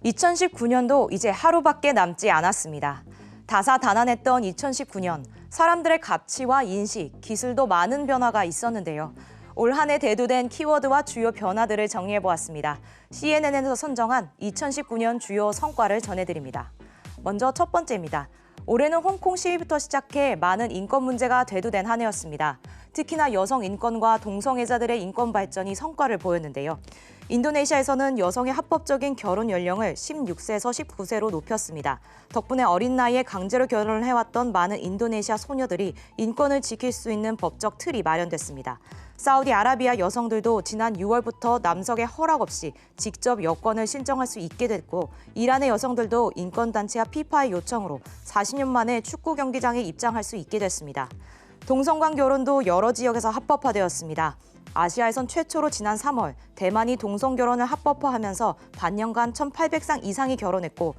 2019년도 이제 하루밖에 남지 않았습니다. 다사다난했던 2019년, 사람들의 가치와 인식, 기술도 많은 변화가 있었는데요. 올 한 해 대두된 키워드와 주요 변화들을 정리해보았습니다. CNN에서 선정한 2019년 주요 성과를 전해드립니다. 먼저 첫 번째입니다. 올해는 홍콩 시위부터 시작해 많은 인권 문제가 대두된 한 해였습니다. 특히나 여성 인권과 동성애자들의 인권 발전이 성과를 보였는데요. 인도네시아에서는 여성의 합법적인 결혼 연령을 16세에서 19세로 높였습니다. 덕분에 어린 나이에 강제로 결혼을 해왔던 많은 인도네시아 소녀들이 인권을 지킬 수 있는 법적 틀이 마련됐습니다. 사우디아라비아 여성들도 지난 6월부터 남성의 허락 없이 직접 여권을 신청할 수 있게 됐고, 이란의 여성들도 인권단체와 피파의 요청으로 40년 만에 축구 경기장에 입장할 수 있게 됐습니다. 동성간 결혼도 여러 지역에서 합법화되었습니다. 아시아에선 최초로 지난 3월 대만이 동성결혼을 합법화하면서 반년간 1,800쌍 이상이 결혼했고,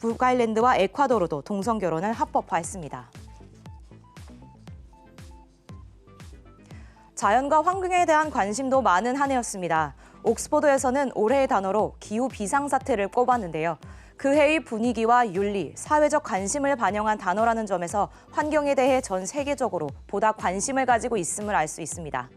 북아일랜드와 에콰도르도 동성결혼을 합법화했습니다. 자연과 환경에 대한 관심도 많은 한 해였습니다. 옥스퍼드에서는 올해의 단어로 기후 비상사태를 꼽았는데요. 그 해의 분위기와 윤리, 사회적 관심을 반영한 단어라는 점에서 환경에 대해 전 세계적으로 보다 관심을 가지고 있음을 알 수 있습니다.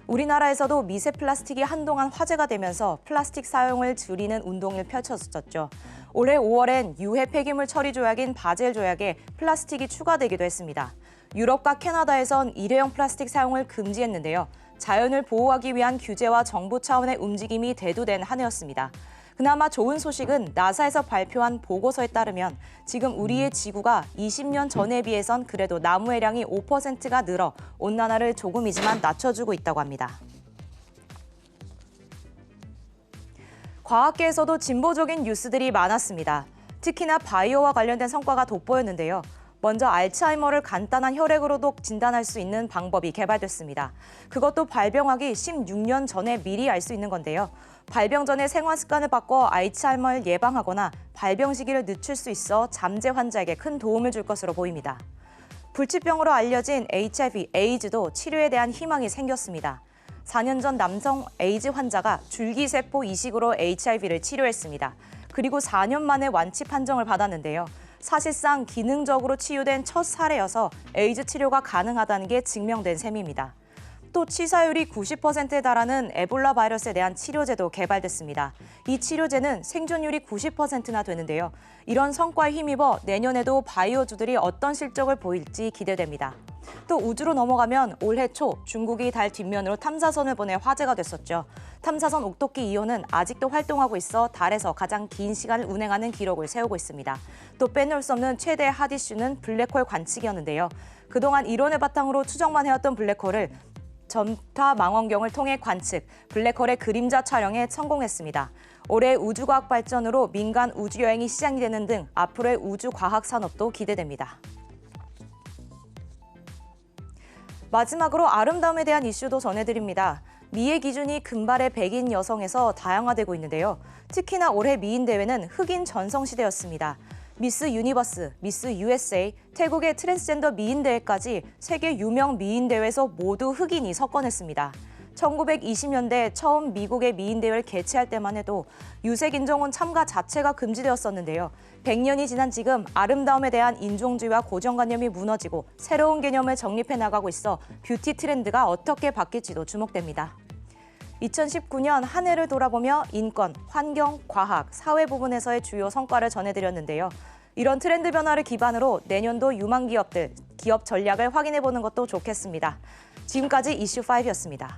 우리나라에서도 미세 플라스틱이 한동안 화제가 되면서 플라스틱 사용을 줄이는 운동을 펼쳤었죠. 올해 5월엔 유해 폐기물 처리 조약인 바젤 조약에 플라스틱이 추가되기도 했습니다. 유럽과 캐나다에선 일회용 플라스틱 사용을 금지했는데요. 자연을 보호하기 위한 규제와 정부 차원의 움직임이 대두된 한 해였습니다. 그나마 좋은 소식은 나사에서 발표한 보고서에 따르면 지금 우리의 지구가 20년 전에 비해선 그래도 나무 해량이 5%가 늘어 온난화를 조금이지만 낮춰주고 있다고 합니다. 과학계에서도 진보적인 뉴스들이 많았습니다. 특히나 바이오와 관련된 성과가 돋보였는데요. 먼저 알츠하이머를 간단한 혈액으로도 진단할 수 있는 방법이 개발됐습니다. 그것도 발병하기 16년 전에 미리 알 수 있는 건데요. 발병 전에 생활 습관을 바꿔 알츠하이머를 예방하거나 발병 시기를 늦출 수 있어 잠재 환자에게 큰 도움을 줄 것으로 보입니다. 불치병으로 알려진 HIV, 에이즈도 치료에 대한 희망이 생겼습니다. 4년 전 남성 에이즈 환자가 줄기세포 이식으로 HIV를 치료했습니다. 그리고 4년 만에 완치 판정을 받았는데요. 사실상 기능적으로 치유된 첫 사례여서 에이즈 치료가 가능하다는 게 증명된 셈입니다. 또 치사율이 90%에 달하는 에볼라 바이러스에 대한 치료제도 개발됐습니다. 이 치료제는 생존율이 90%나 되는데요. 이런 성과에 힘입어 내년에도 바이오주들이 어떤 실적을 보일지 기대됩니다. 또 우주로 넘어가면 올해 초 중국이 달 뒷면으로 탐사선을 보내 화제가 됐었죠. 탐사선 옥토끼 2호는 아직도 활동하고 있어 달에서 가장 긴 시간을 운행하는 기록을 세우고 있습니다. 또 빼놓을 수 없는 최대 핫 이슈는 블랙홀 관측이었는데요. 그동안 이론을 바탕으로 추정만 해왔던 블랙홀을 전파 망원경을 통해 관측, 블랙홀의 그림자 촬영에 성공했습니다. 올해 우주과학 발전으로 민간 우주여행이 시작이 되는 등 앞으로의 우주과학 산업도 기대됩니다. 마지막으로 아름다움에 대한 이슈도 전해드립니다. 미의 기준이 금발의 백인 여성에서 다양화되고 있는데요. 특히나 올해 미인 대회는 흑인 전성시대였습니다. 미스 유니버스, 미스 USA, 태국의 트랜스젠더 미인 대회까지 세계 유명 미인 대회에서 모두 흑인이 석권했습니다. 1920년대 처음 미국의 미인 대회를 개최할 때만 해도 유색 인종은 참가 자체가 금지되었었는데요. 100년이 지난 지금 아름다움에 대한 인종주의와 고정관념이 무너지고 새로운 개념을 정립해 나가고 있어 뷰티 트렌드가 어떻게 바뀔지도 주목됩니다. 2019년 한 해를 돌아보며 인권, 환경, 과학, 사회 부분에서의 주요 성과를 전해드렸는데요. 이런 트렌드 변화를 기반으로 내년도 유망 기업들, 기업 전략을 확인해보는 것도 좋겠습니다. 지금까지 이슈5였습니다.